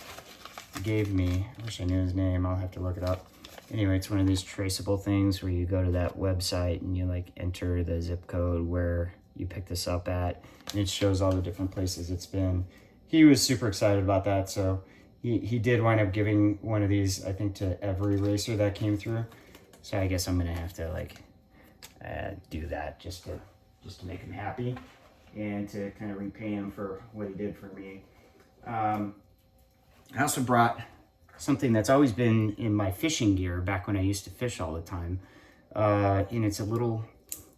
gave me. I wish I knew his name, I'll have to look it up. Anyway, it's one of these traceable things where you go to that website and you like enter the zip code where you pick this up at, and it shows all the different places it's been. He was super excited about that, so he did wind up giving one of these, I think, to every racer that came through. So I guess I'm gonna have to like do that just to make him happy and to kind of repay him for what he did for me. I also brought something that's always been in my fishing gear back when I used to fish all the time. And it's a little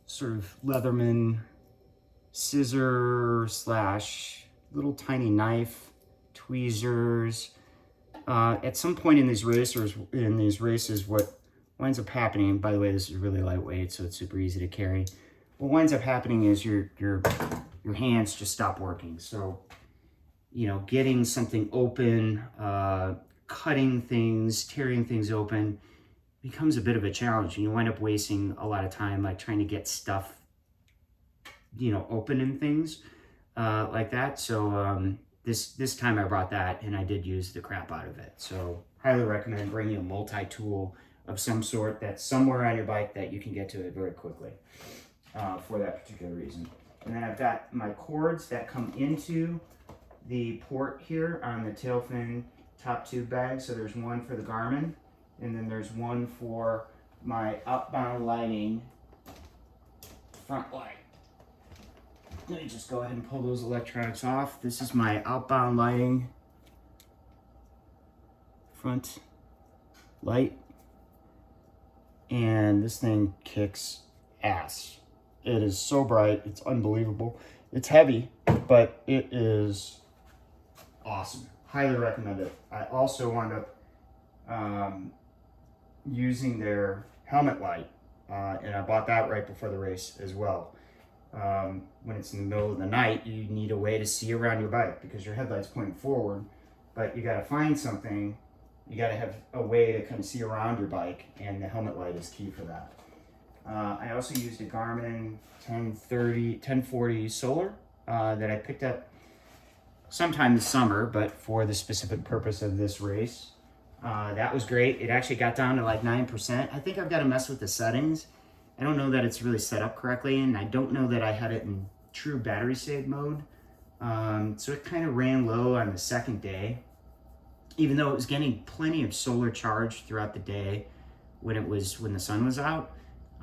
sort of Leatherman scissor slash little tiny knife, tweezers. At some point in these races, what winds up happening, by the way, this is really lightweight, so it's super easy to carry. What winds up happening is your hands just stop working. So, you know, getting something open, cutting things, tearing things open becomes a bit of a challenge. And you wind up wasting a lot of time like trying to get stuff, you know, open and things like that. So this time I brought that and I did use the crap out of it. So highly recommend bringing a multi-tool of some sort that's somewhere on your bike that you can get to it very quickly for that particular reason. And then I've got my cords that come into the port here on the tail fin top tube bag. So there's one for the Garmin, and then there's one for my outbound lighting front light. Let me just go ahead and pull those electronics off. This is my outbound lighting front light, and this thing kicks ass. It is so bright, it's unbelievable. It's heavy, but it is awesome. Highly recommend it. I also wound up using their helmet light, and I bought that right before the race as well. When it's in the middle of the night, you need a way to see around your bike because your headlight's pointing forward, but you got to find something. You got to have a way to kind of see around your bike, and the helmet light is key for that. I also used a Garmin 1040 Solar that I picked up sometime this summer, but for the specific purpose of this race. That was great. It actually got down to like 9%. I think I've got to mess with the settings. I don't know that it's really set up correctly, and I don't know that I had it in true battery save mode. So it kind of ran low on the second day, even though it was getting plenty of solar charge throughout the day when the sun was out.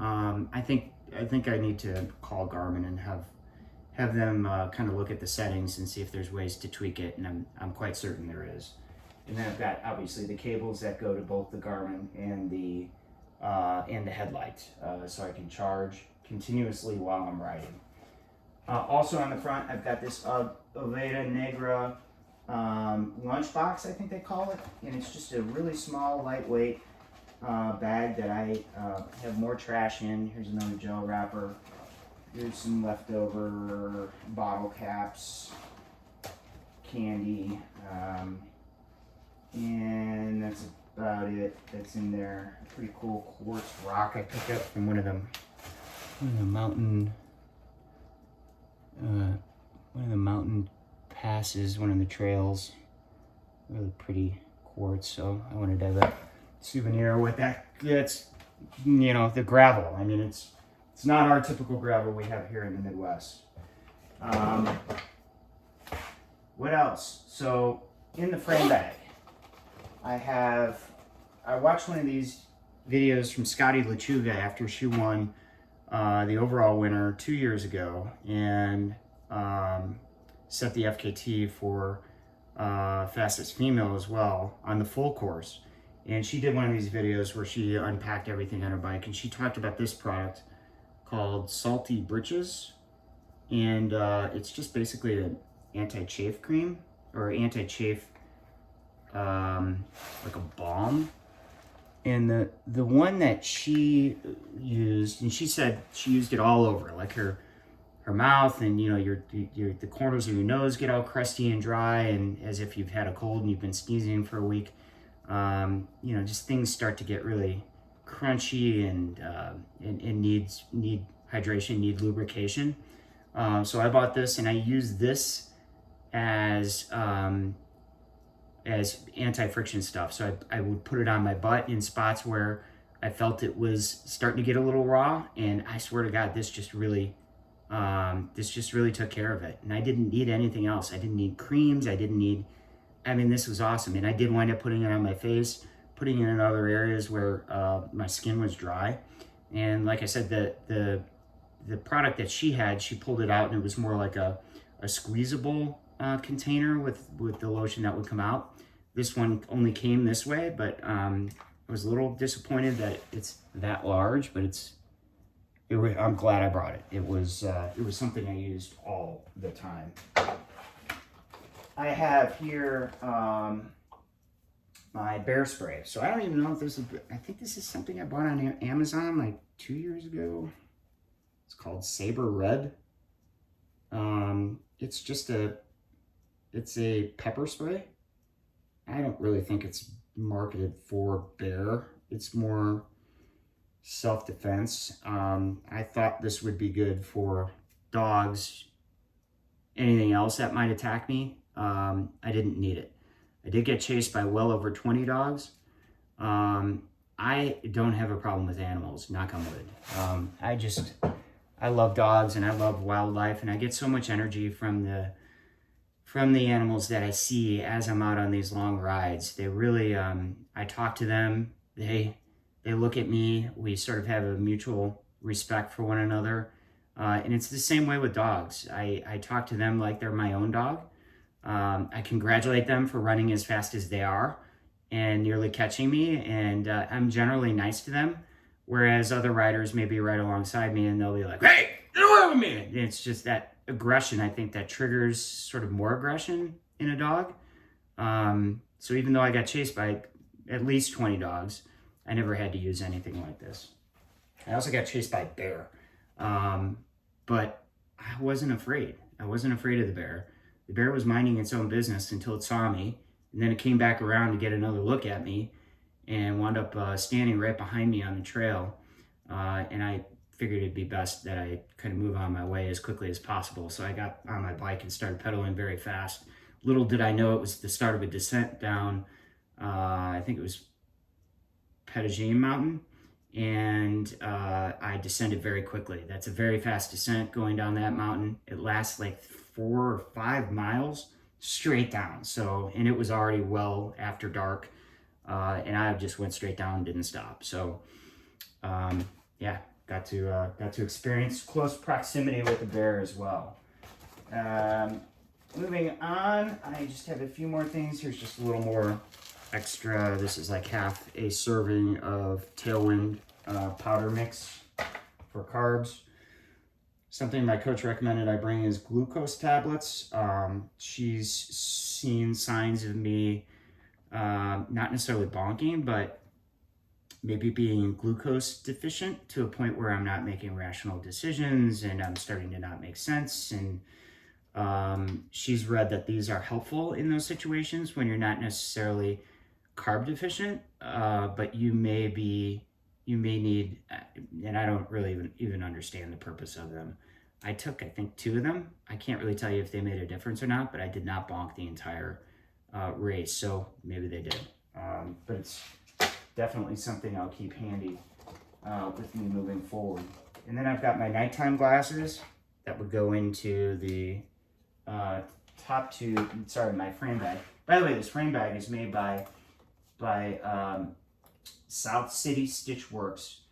I think I need to call Garmin and have them kind of look at the settings and see if there's ways to tweak it, and I'm quite certain there is. And then I've got obviously the cables that go to both the Garmin and the headlight, so I can charge continuously while I'm riding. Also on the front, I've got this Oveda Negra lunchbox, I think they call it, and it's just a really small, lightweight bag that I have more trash in. Here's another gel wrapper. Here's some leftover bottle caps, candy, and that's about it that's in there. A pretty cool quartz rock I picked up from one of the mountain passes, one of the trails. Really pretty quartz, so I wanted to have a souvenir with that. It's, you know, the gravel. I mean, it's not our typical gravel we have here in the Midwest. What else? So in the frame bag, I watched one of these videos from Scotty LeChuga after she won the overall winner 2 years ago, and set the FKT for fastest female as well on the full course. And she did one of these videos where she unpacked everything on her bike, and she talked about this product called Salty Britches, and it's just basically an anti-chafe cream, or anti-chafe like a balm. And the one that she used, and she said she used it all over, like her mouth, and you know, the corners of your nose get all crusty and dry, and as if you've had a cold and you've been sneezing for a week. You know, just things start to get really crunchy and need hydration, need lubrication. So I bought this, and I use this as as anti-friction stuff. So I would put it on my butt in spots where I felt it was starting to get a little raw, and I swear to God, this just really took care of it. And I didn't need anything else. I didn't need creams. I mean, this was awesome. And I did wind up putting it on my face, putting it in other areas where my skin was dry. And like I said, the product that she had, she pulled it out and it was more like a squeezable container with the lotion that would come out. This one only came this way, but I was a little disappointed that it's that large, but I'm glad I brought it. It was something I used all the time. I have here my bear spray. So I don't even know if I think this is something I bought on Amazon like 2 years ago. It's called Saber Red. It's a pepper spray. I don't really think it's marketed for bear. It's more self-defense. I thought this would be good for dogs, anything else that might attack me. I didn't need it. I did get chased by well over 20 dogs. I don't have a problem with animals, knock on wood. I love dogs and I love wildlife, and I get so much energy from the animals that I see as I'm out on these long rides. They really, I talk to them, they look at me, we sort of have a mutual respect for one another. And it's the same way with dogs. I talk to them like they're my own dog. I congratulate them for running as fast as they are and nearly catching me, and I'm generally nice to them, whereas other riders may be right alongside me and they'll be like, "Hey, get away with me!" And it's just that aggression, I think, that triggers sort of more aggression in a dog. So even though I got chased by at least 20 dogs, I never had to use anything like this. I also got chased by a bear, but I wasn't afraid. I wasn't afraid of the bear. The bear was minding its own business until it saw me, and then it came back around to get another look at me and wound up standing right behind me on the trail. And I figured it'd be best that I kind of move on my way as quickly as possible. So I got on my bike and started pedaling very fast. Little did I know it was the start of a descent down, I think it was Pedagine Mountain, and I descended very quickly. That's a very fast descent going down that mountain. It lasts like 4 or 5 miles straight down. So, and it was already well after dark, and I just went straight down and didn't stop. So, yeah, got to experience close proximity with the bear as well. Moving on, I just have a few more things. Here's just a little more extra. This is like half a serving of Tailwind powder mix for carbs. Something my coach recommended I bring is glucose tablets. She's seen signs of me not necessarily bonking, but maybe being glucose deficient to a point where I'm not making rational decisions and I'm starting to not make sense. And she's read that these are helpful in those situations when you're not necessarily carb deficient, but you may need, and I don't really even understand the purpose of them. I took, I think, 2 of them. I can't really tell you if they made a difference or not, but I did not bonk the entire race, so maybe they did. But it's definitely something I'll keep handy with me moving forward. And then I've got my nighttime glasses that would go into the top 2, my frame bag. By the way, this frame bag is made by South City Stitch Works.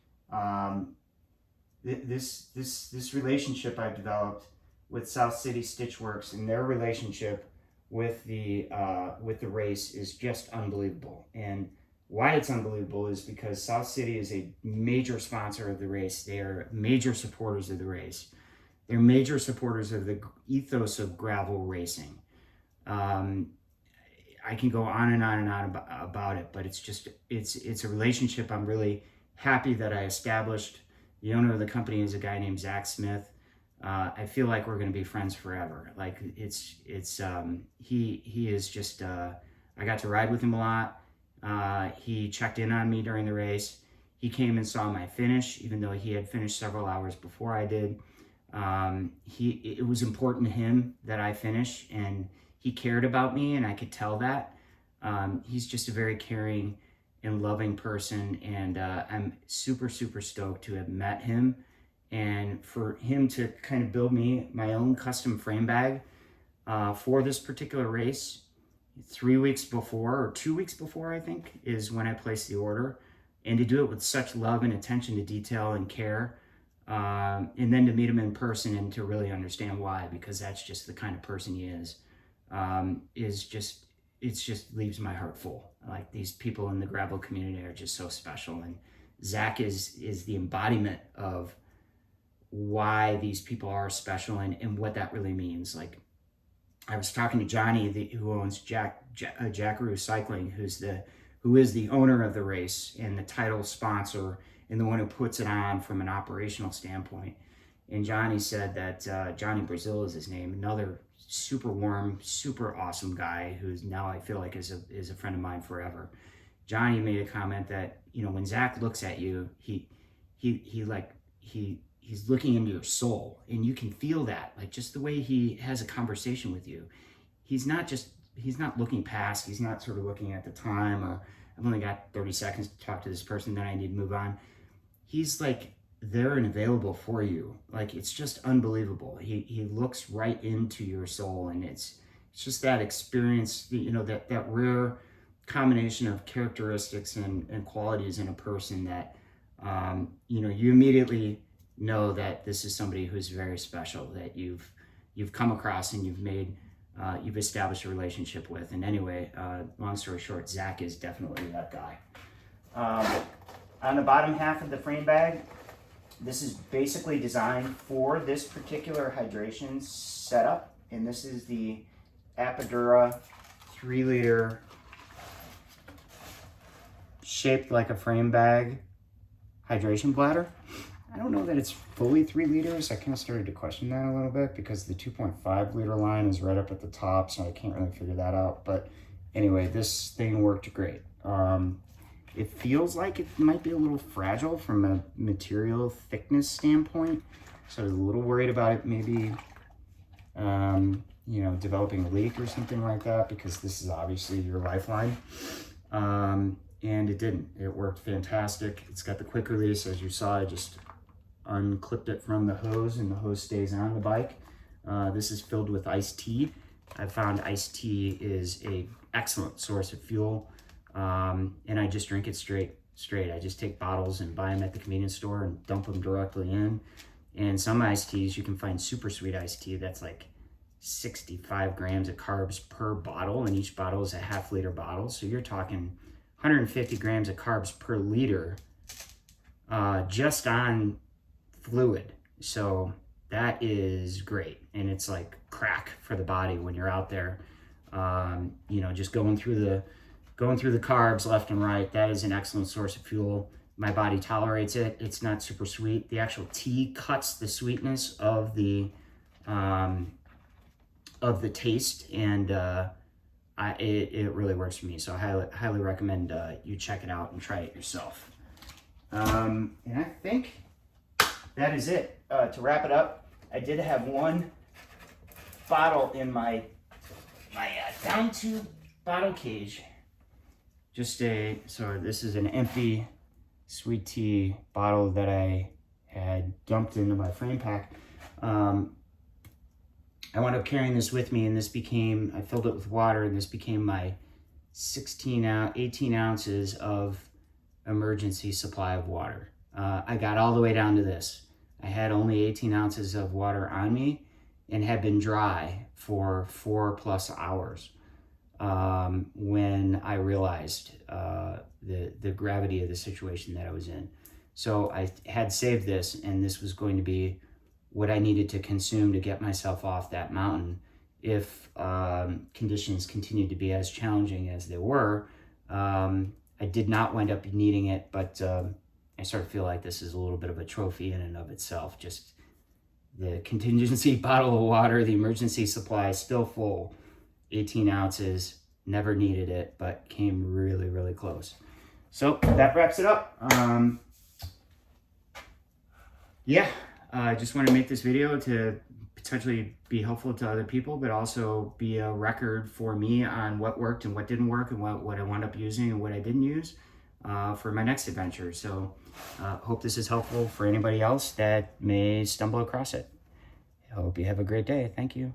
This relationship I've developed with South City Stitch Works, and their relationship with the race is just unbelievable. And why it's unbelievable is because South City is a major sponsor of the race. They are major supporters of the race. They're major supporters of the ethos of gravel racing. I can go on and on and on about it, but it's a relationship I'm really happy that I established. The owner of the company is a guy named Zach Smith. I feel like we're going to be friends forever. Like he is just, I got to ride with him a lot. He checked in on me during the race. He came and saw my finish, even though he had finished several hours before I did. It was important to him that I finish, and he cared about me, and I could tell that. He's just a very caring and loving person, and I'm super, super stoked to have met him and for him to kind of build me my own custom frame bag for this particular race. 3 weeks before, or 2 weeks before, I think, is when I placed the order. And to do it with such love and attention to detail and care, and then to meet him in person and to really understand why, because that's just the kind of person he is just, it's just leaves my heart full. Like, these people in the gravel community are just so special, and Zach is the embodiment of why these people are special and what that really means. Like, I was talking to Johnny, who owns Jackaroo Cycling, who is the owner of the race and the title sponsor and the one who puts it on from an operational standpoint. And Johnny said that Johnny Brazil is his name, another super warm, super awesome guy who's now, I feel like, is a friend of mine forever. Johnny made a comment that, you know, when Zach looks at you, he's looking into your soul, and you can feel that, like, just the way he has a conversation with you. He's not looking past, he's not sort of looking at the time, or I've only got 30 seconds to talk to this person, then I need to move on. He's like there and available for you. Like, it's just unbelievable. He looks right into your soul, and it's just that experience, you know, that rare combination of characteristics and qualities in a person that, you know, you immediately know that this is somebody who's very special, that you've come across and you've established a relationship with. And anyway, long story short, Zach is definitely that guy. On the bottom half of the frame bag, this is basically designed for this particular hydration setup, and this is the Apidura 3-liter, shaped like a frame bag hydration bladder. I don't know that it's fully 3 liters. I kind of started to question that a little bit because the 2.5 liter line is right up at the top, so I can't really figure that out. But anyway, this thing worked great. It feels like it might be a little fragile from a material thickness standpoint, so I was a little worried about it maybe, you know, developing a leak or something like that, because this is obviously your lifeline. And it didn't. It worked fantastic. It's got the quick release, as you saw. I just unclipped it from the hose, and the hose stays on the bike. This is filled with iced tea. I found iced tea is a excellent source of fuel, and I just drink it straight. I just take bottles and buy them at the convenience store and dump them directly in. And some iced teas, you can find super sweet iced tea that's like 65 grams of carbs per bottle, and each bottle is a half-liter bottle, so you're talking 150 grams of carbs per liter just on fluid. So that is great, and it's like crack for the body when you're out there, you know, just going through the carbs left and right. That is an excellent source of fuel. My body tolerates it. It's not super sweet. The actual tea cuts the sweetness of the taste, and it really works for me. So I highly recommend you check it out and try it yourself. And I think that is it. To wrap it up, I did have one bottle in my down tube bottle cage. So this is an empty sweet tea bottle that I had dumped into my frame pack. I wound up carrying this with me, and I filled it with water, and this became my 18 ounces of emergency supply of water. I got all the way down to this. I had only 18 ounces of water on me and had been dry for 4+ hours when I realized the gravity of the situation that I was in. So I had saved this, and this was going to be what I needed to consume to get myself off that mountain if conditions continued to be as challenging as they were. I did not wind up needing it, but I sort of feel like this is a little bit of a trophy in and of itself. Just the contingency bottle of water, the emergency supply still full, 18 ounces, never needed it, but came really, really close. So that wraps it up. I just want to make this video to potentially be helpful to other people, but also be a record for me on what worked and what didn't work, and what I wound up using and what I didn't use for my next adventure. So hope this is helpful for anybody else that may stumble across it. I hope you have a great day. Thank you.